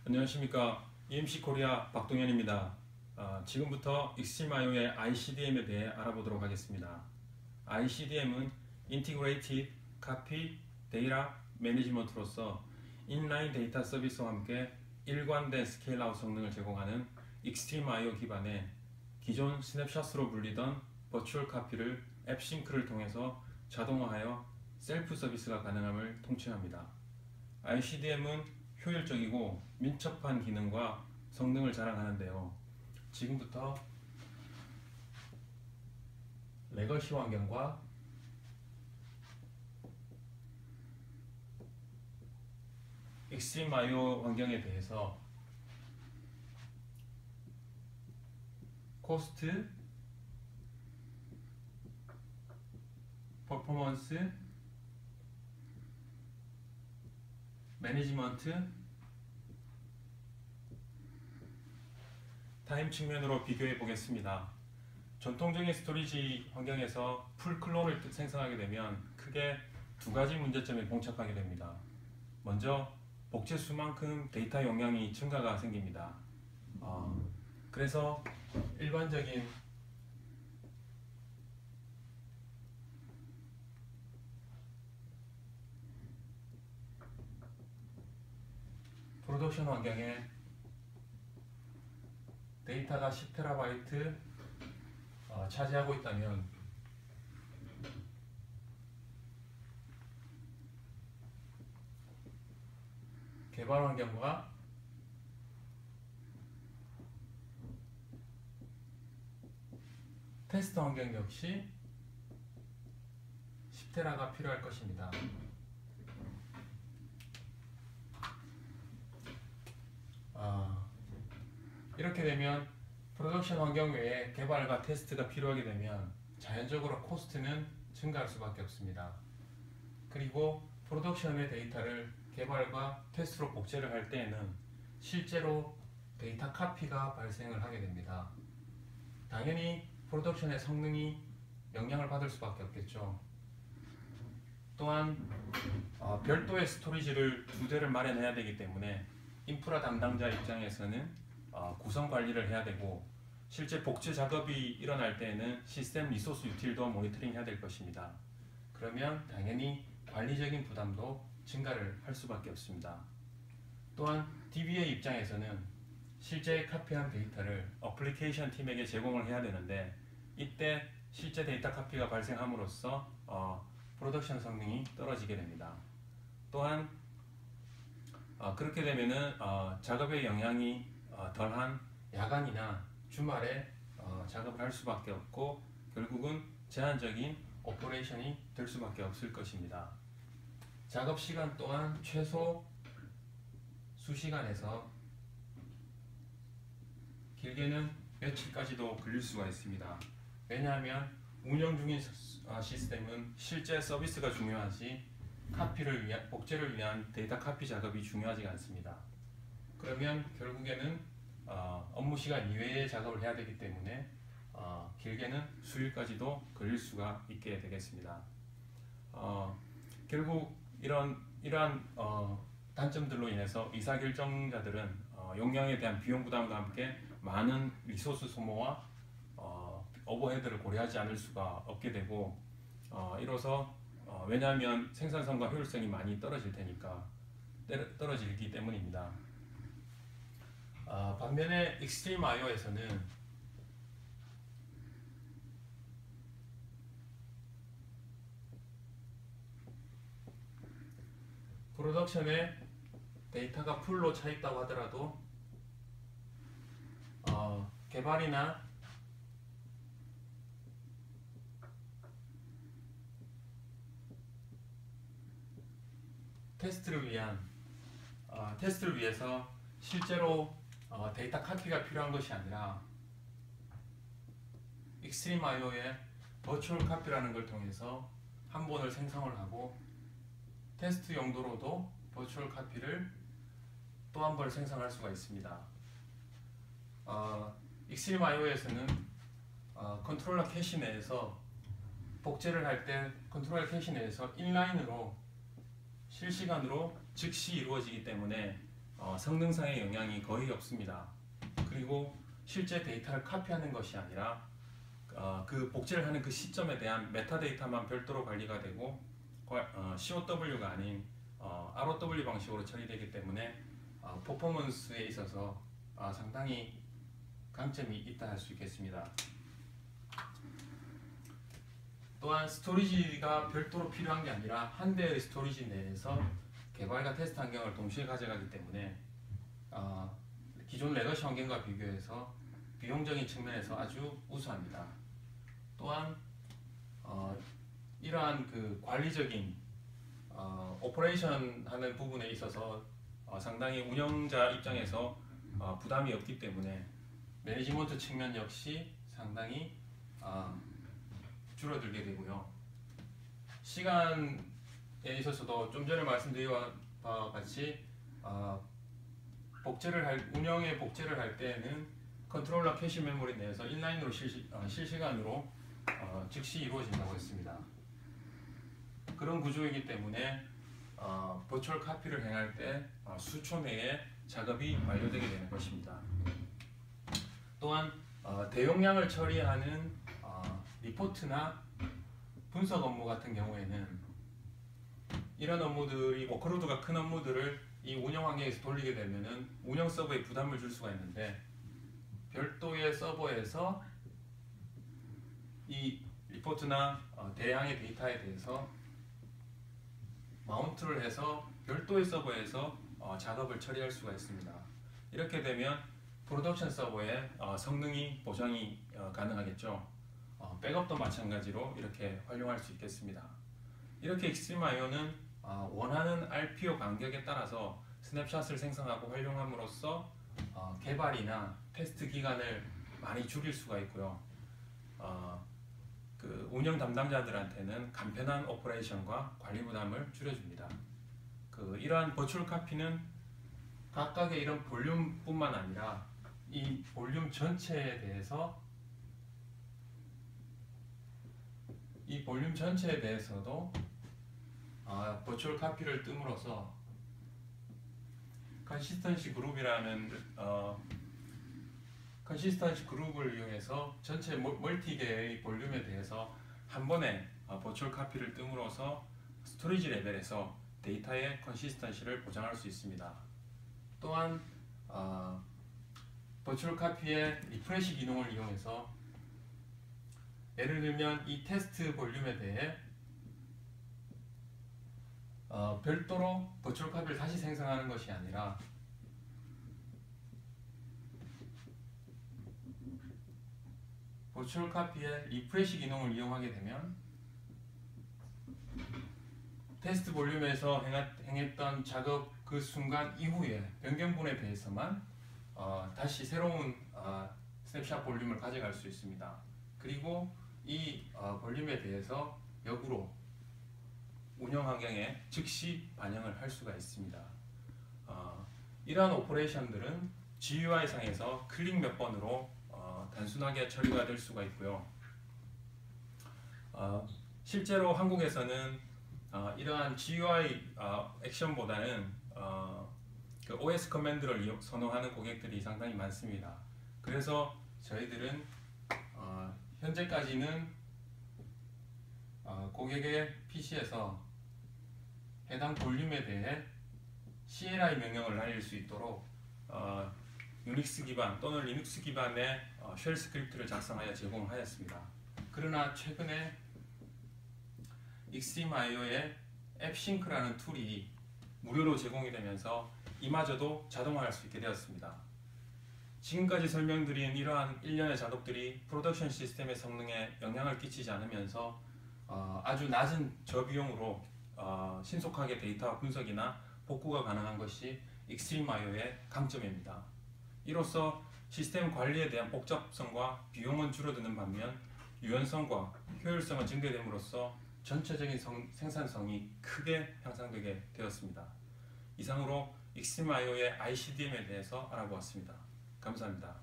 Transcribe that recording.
안녕하십니까. EMC 코리아 박동현입니다. 지금부터 익스트림IO의 ICDM에 대해 알아보도록 하겠습니다. ICDM은 Integrated Copy Data Management로서 인라인 데이터 서비스와 함께 일관된 스케일아웃 성능을 제공하는 익스트림IO 기반의 기존 스냅샷으로 불리던 버추얼 카피를 앱싱크를 통해서 자동화하여 셀프 서비스가 가능함을 통칭합니다. ICDM은 효율적이고 민첩한 기능과 성능을 자랑하는데요. 지금부터 레거시 환경과 익스트림IO 환경에 대해서 코스트, 퍼포먼스, 매니지먼트, 타임 측면으로 비교해 보겠습니다. 전통적인 스토리지 환경에서 풀 클론을 생성하게 되면 크게 두 가지 문제점에 봉착하게 됩니다. 먼저 복제 수만큼 데이터 용량이 증가가 생깁니다. 그래서 일반적인 프로덕션 환경에 데이터가 10TB 차지하고 있다면 개발 환경과 테스트 환경 역시 10TB가 필요할 것입니다. 이렇게 되면 프로덕션 환경 외에 개발과 테스트가 필요하게 되면 자연적으로 코스트는 증가할 수밖에 없습니다. 그리고 프로덕션의 데이터를 개발과 테스트로 복제를 할 때에는 실제로 데이터 카피가 발생을 하게 됩니다. 당연히 프로덕션의 성능이 영향을 받을 수밖에 없겠죠. 또한 별도의 스토리지를 두 대를 마련해야 되기 때문에 인프라 담당자 입장에서는 구성 관리를 해야 되고 실제 복제 작업이 일어날 때에는 시스템 리소스 유틸도 모니터링 해야 될 것입니다. 그러면 당연히 관리적인 부담도 증가를 할 수밖에 없습니다. 또한 DBA 입장에서는 실제 카피한 데이터를 어플리케이션 팀에게 제공을 해야 되는데 이때 실제 데이터 카피가 발생함으로써 프로덕션 성능이 떨어지게 됩니다. 또한 그렇게 되면은 작업의 영향이 덜한 야간이나 주말에 작업을 할 수밖에 없고 결국은 제한적인 오퍼레이션이 될 수밖에 없을 것입니다. 작업 시간 또한 최소 수시간에서 길게는 며칠까지도 걸릴 수가 있습니다. 왜냐하면 운영 중인 시스템은 실제 서비스가 중요하지 복제를 위한 데이터 카피 작업이 중요하지 않습니다. 그러면 결국에는 업무 시간 이외의 작업을 해야 되기 때문에 길게는 수일까지도 걸릴 수가 있게 되겠습니다. 결국 이러한 단점들로 인해서 의사결정자들은 용량에 대한 비용 부담과 함께 많은 리소스 소모와 오버헤드를 고려하지 않을 수가 없게 되고 이로써 왜냐하면 생산성과 효율성이 많이 떨어질 테니까 떨어지기 때문입니다. 반면에 익스트림IO에서는 프로덕션에 데이터가 풀로 차 있다고 하더라도 개발이나 테스트를 위해서 실제로 데이터 카피가 필요한 것이 아니라 익스트림IO의 버추얼 카피라는 걸 통해서 한 번을 생성을 하고 테스트 용도로도 버추얼 카피를 또 한 번 생성할 수가 있습니다. 익스트림IO에서는 컨트롤러 캐시 내에서 복제를 할 때 컨트롤러 캐시 내에서 인라인으로 실시간으로 즉시 이루어지기 때문에 성능상의 영향이 거의 없습니다. 그리고 실제 데이터를 카피하는 것이 아니라 그 복제를 하는 그 시점에 대한 메타데이터만 별도로 관리가 되고 COW가 아닌 ROW 방식으로 처리되기 때문에 퍼포먼스에 있어서 상당히 강점이 있다 할 수 있겠습니다. 또한 스토리지가 별도로 필요한 게 아니라 한 대의 스토리지 내에서 개발과 테스트 환경을 동시에 가져가기 때문에 기존 레거시 환경과 비교해서 비용적인 측면에서 아주 우수합니다. 또한 이러한 그 관리적인 오퍼레이션 하는 부분에 있어서 상당히 운영자 입장에서 부담이 없기 때문에 매니지먼트 측면 역시 상당히 줄어들게 되고요. 시간에 있어서도 좀 전에 말씀드린 바와 같이 운영에 복제를 할 때는 컨트롤러 캐시 메모리 내에서 인라인으로 실시간으로 즉시 이루어진다고 했습니다. 그런 구조이기 때문에 버추얼 카피를 행할 때 수초 내에 작업이 완료되게 되는 것입니다. 또한 대용량을 처리하는 리포트나 분석 업무 같은 경우에는 이런 업무들이 워크로드가 큰 업무들을 이 운영 환경에서 돌리게 되면은 운영 서버에 부담을 줄 수가 있는데 별도의 서버에서 이 리포트나 대량의 데이터에 대해서 마운트를 해서 별도의 서버에서 작업을 처리할 수가 있습니다. 이렇게 되면 프로덕션 서버의 성능이 보장이 가능하겠죠. 백업도 마찬가지로 이렇게 활용할 수 있겠습니다. 이렇게 익스트림 IO는 원하는 RPO 간격에 따라서 스냅샷을 생성하고 활용함으로써 개발이나 테스트 기간을 많이 줄일 수가 있고요. 그 운영 담당자들한테는 간편한 오퍼레이션과 관리 부담을 줄여줍니다. 이러한 버추얼 카피는 각각의 이런 볼륨뿐만 아니라 이 볼륨 전체에 대해서도 버추얼 카피를 뜸으로써 컨시스턴시 그룹을 이용해서 전체 멀티 개의 볼륨에 대해서 한 번에 버추얼 카피를 뜸으로써 스토리지 레벨에서 데이터의 컨시스턴시를 보장할 수 있습니다. 또한 버추얼 카피의 리프레시 기능을 이용해서 예를 들면 이 테스트 볼륨에 대해 별도로 버추얼 카피를 다시 생성하는 것이 아니라 버추얼 카피의 리프레시 기능을 이용하게 되면 테스트 볼륨에서 행했던 작업 그 순간 이후에 변경분에 대해서만 다시 새로운 스냅샷 볼륨을 가져갈 수 있습니다. 그리고 이 볼륨에 대해서 역으로 운영 환경에 즉시 반영을 할 수가 있습니다. 이러한 오퍼레이션들은 GUI 상에서 클릭 몇 번으로 단순하게 처리가 될 수가 있고요. 실제로 한국에서는 이러한 GUI 액션보다는 그 OS 커맨드를 선호하는 고객들이 상당히 많습니다. 그래서 저희들은 현재까지는 고객의 PC에서 해당 볼륨에 대해 CLI 명령을 날릴 수 있도록 유닉스 기반 또는 리눅스 기반의 쉘 스크립트를 작성하여 제공하였습니다. 그러나 최근에 익스트림 IO의 앱싱크라는 툴이 무료로 제공이 되면서 이마저도 자동화할 수 있게 되었습니다. 지금까지 설명드린 이러한 일련의 작업들이 프로덕션 시스템의 성능에 영향을 끼치지 않으면서 아주 낮은 저비용으로 신속하게 데이터 분석이나 복구가 가능한 것이 익스트림 IO의 강점입니다. 이로써 시스템 관리에 대한 복잡성과 비용은 줄어드는 반면 유연성과 효율성은 증대됨으로써 전체적인 생산성이 크게 향상되게 되었습니다. 이상으로 익스트림 IO의 ICDM에 대해서 알아보았습니다. 감사합니다.